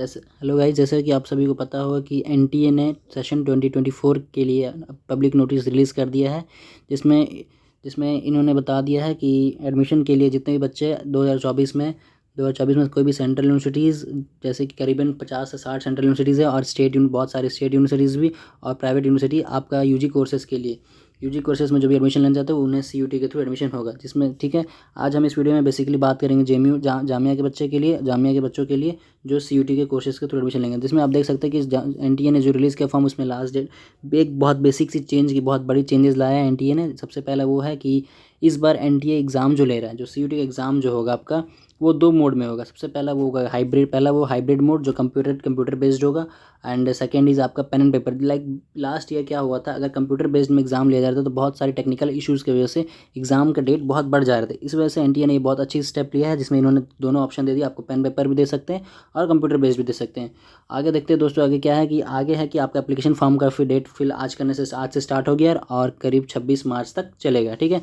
जैसे hello guys, जैसे कि आप सभी को पता होगा कि एनटीए ने सेशन 2024 के लिए पब्लिक नोटिस रिलीज़ कर दिया है, जिसमें जिसमें इन्होंने बता दिया है कि एडमिशन के लिए जितने भी बच्चे 2024 में कोई भी सेंट्रल यूनिवर्सिटीज़, जैसे कि करीबन 50 से 60 सेंट्रल यूनिवर्सिटीज़ है और बहुत सारे स्टेट यूनिवर्सिटीज़ भी और प्राइवेट यूनिवर्सिटी आपका यूजी कोर्सेज़ के लिए कोर्सेज़ में जो भी एडमिशन लेना चाहते हैं उन्हें सीयूटी के थ्रू एडमिशन होगा। जिसमें ठीक है, आज हम इस वीडियो में बेसिकली बात करेंगे जामिया के बच्चों के लिए जो सीयूटी के कोर्सेज़ के थ्रू एडमिशन लेंगे। जिसमें आप देख सकते हैं कि एनटीए ने जो रिलीज़ किया फॉर्म, उसमें लास्ट डेट एक बहुत बेसिक सी बहुत बड़ी चेंजेस लाया है एनटीए ने। सबसे पहला वो है कि इस बार एनटीए एग्ज़ाम जो ले रहा है, जो सीयूटी का एग्ज़ाम जो होगा आपका, वो 2 मोड में होगा। सबसे पहला वो होगा हाइब्रिड मोड जो कंप्यूटर बेस्ड होगा, एंड सेकंड इज़ आपका pen and paper. Like last year क्या हुआ था, अगर कंप्यूटर बेस्ड में एग्जाम लिया जा रहा था तो बहुत सारी टेक्निकल इश्यूज़ की वजह से एग्जाम का डेट बहुत बढ़ जा रहे थे। इस वजह से एनटीए ने ये बहुत अच्छी स्टेप लिया है, जिसमें इन्होंने दोनों ऑप्शन दे दिया, आपको पेन पेपर भी दे सकते हैं और कंप्यूटर बेस्ड भी दे सकते हैं। आगे देखते हैं दोस्तों, आगे क्या है कि आपका एप्लीकेशन फॉर्म का डेट फिल आज से स्टार्ट हो गया और करीब 26 मार्च तक चलेगा। ठीक है,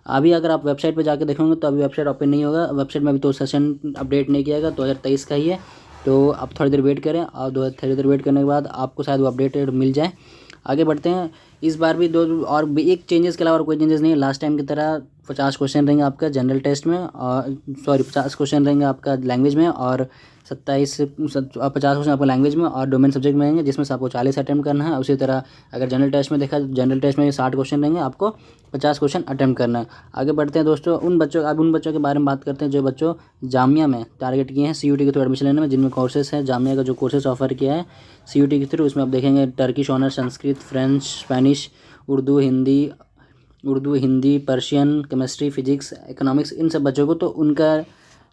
अभी अगर आप वेबसाइट पे जाके देखोगे तो अभी वेबसाइट ओपन नहीं होगा। वेबसाइट में अभी तो सेशन अपडेट नहीं किया गया, 2023 का ही है, तो आप थोड़ी देर वेट करें और थोड़ी देर वेट करने के बाद आपको शायद वो अपडेटेड मिल जाए। आगे बढ़ते हैं। इस बार भी एक चेंजेस के अलावा और कोई चेंजेस नहीं है। लास्ट टाइम की तरह 50 क्वेश्चन रहेंगे आपका जनरल टेस्ट में, और 50 क्वेश्चन रहेंगे आपका लैंग्वेज में, और 50 क्वेश्चन आपको लैंग्वेज में और डोमेन सब्जेक्ट में रहेंगे, जिसमें से आपको 40 अटैम्प्ट करना है। उसी तरह अगर जनरल टेस्ट में देखा, जनरल टेस्ट में 60 क्वेश्चन रहेंगे, आपको 50 क्वेश्चन अटैम्प्ट करना है। आगे बढ़ते हैं दोस्तों, उन बच्चों के बारे में बात करते हैं जो बच्चों जामिया में टारगेट किए हैं सीयूटी के थ्रू एडमिशन लेने में, जिनमें कोर्सेस हैं। जामिया का जो कोर्सेस ऑफर किया है सीयूटी के थ्रू, उसमें आप देखेंगे Turkish honour, Sanskrit, French, Spanish, Urdu, Hindi, Persian, chemistry, physics, economics, इन सब बच्चों को। तो उनका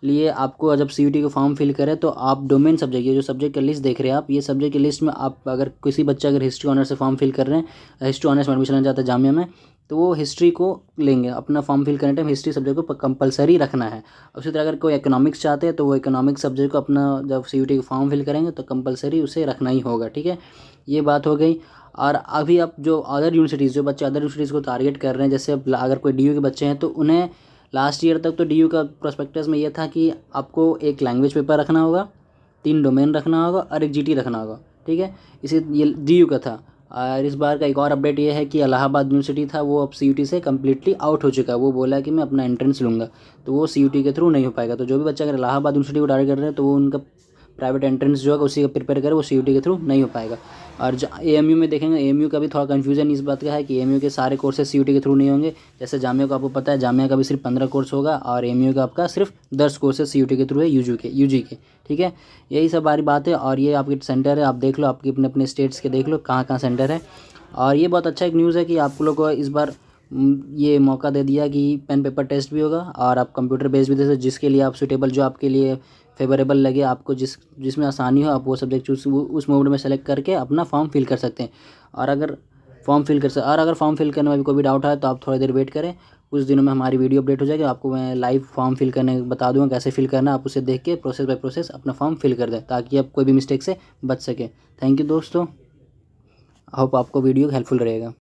लिए आपको जब सीयूटी का फॉर्म फिल करें तो आप डोमेन सब्जेक्ट, ये जो सब्जेक्ट का लिस्ट देख रहे हैं आप, ये सब्जेक्ट की लिस्ट में आप अगर किसी बच्चा अगर हिस्ट्री ऑनर्स से फॉर्म फिल कर रहे हैं, हिस्ट्री ऑनर्स में एडमिशन लेना चाहते हैं जामिया में, तो वो हिस्ट्री को लेंगे। अपना फॉर्म फिल करने टाइम हिस्ट्री सब्जेक्ट को कंपलसरी रखना है। उसी तरह अगर कोई इकोनॉमिक्स चाहते हैं तो वो इकोनॉमिक्स सब्जेक्ट को अपना जब सीयूटी का फॉर्म फिल करेंगे तो कंपलसरी उसे रखना ही होगा। ठीक है, ये बात हो गई। और अभी आप जो अदर यूनिवर्सिटीज़ को टारगेट कर रहे हैं, जैसे अब अगर कोई डीयू के बच्चे हैं तो उन्हें लास्ट ईयर तक तो डीयू का प्रोस्पेक्टस में ये था कि आपको एक लैंग्वेज पेपर रखना होगा, 3 डोमेन रखना होगा और एक जीटी रखना होगा। ठीक है, ये डीयू का था। और इस बार का एक और अपडेट ये है कि इलाहाबाद यूनिवर्सिटी था, वो अब सीयूटी से कम्प्लीटली आउट हो चुका है। वो बोला कि मैं अपना एंट्रेंस लूँगा, तो वो सीयूटी के थ्रू नहीं हो पाएगा। तो जो भी बच्चा अगर इलाहाबाद यूनिवर्सिटी को टारगेट कर रहे हैं तो वो उनका प्राइवेट एंट्रेंस जो है उसी का प्रिपेयर करे, वो सीयूटी के थ्रू नहीं हो पाएगा। और एएमयू में देखेंगे, एएमयू का भी थोड़ा कन्फ्यूजन इस बात का है कि एएमयू के सारे कोर्सेज सीयूटी के थ्रू नहीं होंगे। जैसे जामिया का आपको पता है, जामिया का भी सिर्फ 15 कोर्स होगा और एएमयू का आपका सिर्फ 10 कोर्सेज सीयूटी के थ्रू है यूजी के। ठीक है, यही सब बारी बात है। और ये आपके सेंटर है, आप देख लो, आपके अपने अपने स्टेट्स के देख लो कहाँ कहाँ सेंटर है। और ये बहुत अच्छा एक न्यूज़ है कि आप लोग को इस बार ये मौका दे दिया कि पेन पेपर टेस्ट भी होगा और आप कंप्यूटर बेस्ड भी दे सकते, जिसके लिए आप सूटेबल, जो आपके लिए फेवरेबल लगे, आपको जिसमें आसानी हो, आप वो सब्जेक्ट उस मोड में सेलेक्ट करके अपना फॉर्म फिल कर सकते हैं। और अगर फॉर्म फिल करने में भी कोई भी डाउट है तो आप थोड़ी देर वेट करें, कुछ दिनों में हमारी वीडियो अपडेट हो जाएगी। आपको मैं लाइव फॉर्म फिल करने बता दूँगा कैसे फिल करना है, आप उसे देख के प्रोसेस बाय प्रोसेस अपना फॉर्म फिल कर दें, ताकि आप कोई भी मिस्टेक से बच सके। थैंक यू दोस्तों, होप आपको वीडियो हेल्पफुल रहेगा।